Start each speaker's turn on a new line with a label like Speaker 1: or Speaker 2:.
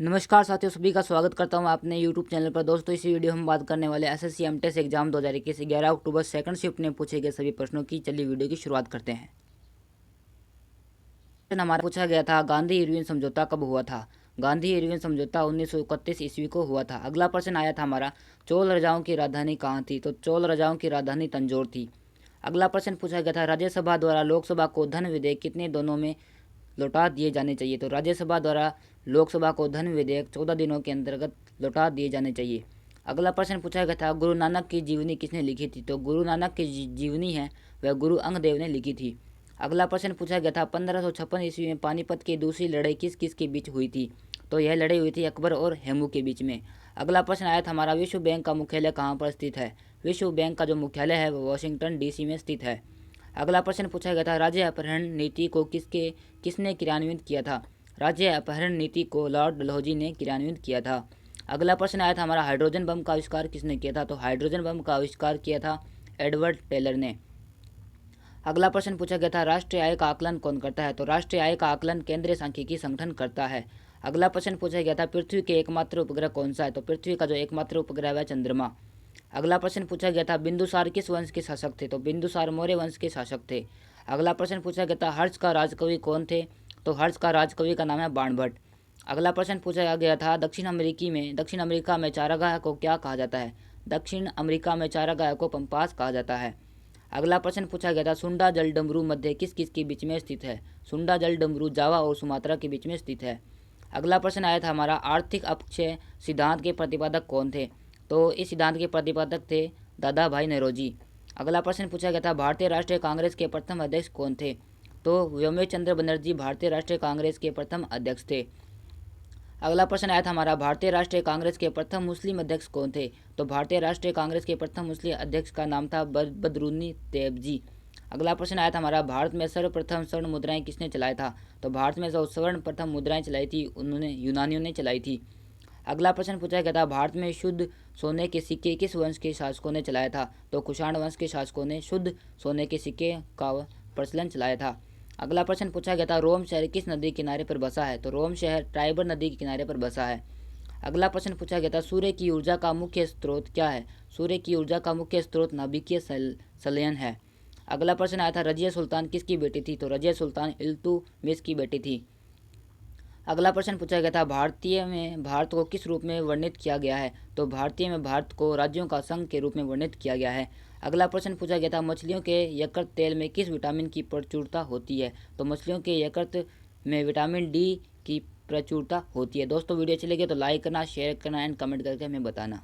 Speaker 1: नमस्कार साथियों, सभी का स्वागत करता हूं अपने YouTube चैनल पर। दोस्तों, इस वीडियो में हम बात करने वाले SSC एमटेस exam 2021 11 October second shift में पूछे गए सभी प्रश्नों की। चलिए वीडियो की शुरुआत करते हैं। हमारा पूछा गया था, गांधी इरविन समझौता कब हुआ था। गांधी इरविन समझौता 1931 ईस्वी को हुआ था। अगला प्रश्न आया था हमारा, चोल राजाओं की राजधानी कहाँ थी। तो चोल राजाओं की राजधानी तंजौर थी। अगला प्रश्न पूछा गया था, राज्यसभा द्वारा लोकसभा को धन विधेयक कितने दिनों में लौटा दिए जाने चाहिए। तो राज्यसभा द्वारा लोकसभा को धन विधेयक 14 दिनों के अंतर्गत लौटा दिए जाने चाहिए। अगला प्रश्न पूछा गया था, गुरु नानक की जीवनी किसने लिखी थी। तो गुरु नानक की जीवनी है वह गुरु अंगदेव ने लिखी थी। अगला प्रश्न पूछा गया था, 1556 ईस्वी में पानीपत की दूसरी लड़ाई किस किस के बीच हुई थी। तो यह लड़ाई हुई थी अकबर और हेमू के बीच में। अगला प्रश्न आया था हमारा, विश्व बैंक का मुख्यालय कहाँ पर स्थित है। विश्व बैंक का जो मुख्यालय है वह वाशिंगटन डीसी में स्थित है। अगला प्रश्न पूछा गया था, राज्य अपहरण नीति को किसने क्रियान्वित किया था। राज्य अपहरण नीति को लॉर्ड डलहौजी ने क्रियान्वित किया था। अगला प्रश्न आया था हमारा, हाइड्रोजन बम का आविष्कार किसने किया था। तो हाइड्रोजन बम का आविष्कार किया था एडवर्ड टेलर ने। अगला प्रश्न पूछा गया था, राष्ट्रीय आय का आकलन कौन करता है। तो राष्ट्रीय आय का आकलन केंद्रीय सांख्यिकी संगठन करता है। अगला प्रश्न पूछा गया था, पृथ्वी के एकमात्र उपग्रह कौन सा है। तो पृथ्वी का जो एकमात्र उपग्रह है चंद्रमा। अगला प्रश्न पूछा गया था, बिंदुसार किस वंश के शासक थे। तो बिंदुसार मौर्य वंश के शासक थे। अगला प्रश्न पूछा गया था, हर्ष का राजकवि कौन थे। तो हर्ष का राजकवि का नाम है बाणभट्ट। अगला प्रश्न पूछा गया था, दक्षिण अमेरिका में चारागाह को क्या कहा जाता है। दक्षिण अमेरिका में चारागाह को पंपास कहा जाता है। अगला प्रश्न पूछा गया था, सुंडा जल डमरू मध्य किस किस के बीच में स्थित है। सुंडा जल डमरू जावा और सुमात्रा के बीच में स्थित है। अगला प्रश्न आया था हमारा, आर्थिक अपक्षय सिद्धांत के प्रतिपादक कौन थे। तो इस सिद्धांत के प्रतिपादक थे दादा भाई नौरोजी। अगला प्रश्न पूछा गया था, भारतीय राष्ट्रीय कांग्रेस के प्रथम अध्यक्ष कौन थे। तो व्योमेश चंद्र बनर्जी भारतीय राष्ट्रीय कांग्रेस के प्रथम अध्यक्ष थे। अगला प्रश्न आया था हमारा, भारतीय राष्ट्रीय कांग्रेस के प्रथम मुस्लिम अध्यक्ष कौन थे। तो भारतीय राष्ट्रीय कांग्रेस के प्रथम मुस्लिम अध्यक्ष का नाम था बदरुन्नी तैयबजी। अगला प्रश्न आया था हमारा, भारत में सर्वप्रथम स्वर्ण मुद्राएं किसने चलाया था। तो भारत में जो स्वर्ण प्रथम मुद्राएं चलाई थी उन्होंने यूनानियों ने चलाई थी। अगला प्रश्न पूछा गया था, भारत में शुद्ध सोने के सिक्के किस वंश के शासकों ने चलाया था। तो कुषाण वंश के शासकों ने शुद्ध सोने के सिक्के का प्रचलन चलाया था। अगला प्रश्न पूछा गया था, रोम शहर किस नदी के किनारे पर बसा है। तो रोम शहर टाइबर नदी के किनारे पर बसा है। अगला प्रश्न पूछा गया था, सूर्य की ऊर्जा का मुख्य स्रोत क्या है। सूर्य की ऊर्जा का मुख्य स्रोत नाभिकीय संलयन है। अगला प्रश्न आया था, रजिया सुल्तान किसकी बेटी थी। तो रजिया सुल्तान इल्तुतमिश की बेटी थी। अगला प्रश्न पूछा गया था, भारतीय में भारत को किस रूप में वर्णित किया गया है। तो भारतीय में भारत को राज्यों का संघ के रूप में वर्णित किया गया है। अगला प्रश्न पूछा गया था, मछलियों के यकृत तेल में किस विटामिन की प्रचुरता होती है। तो मछलियों के यकृत में विटामिन डी की प्रचुरता होती है। दोस्तों, वीडियो अच्छी लगे तो लाइक करना, शेयर करना एंड कमेंट करके हमें बताना।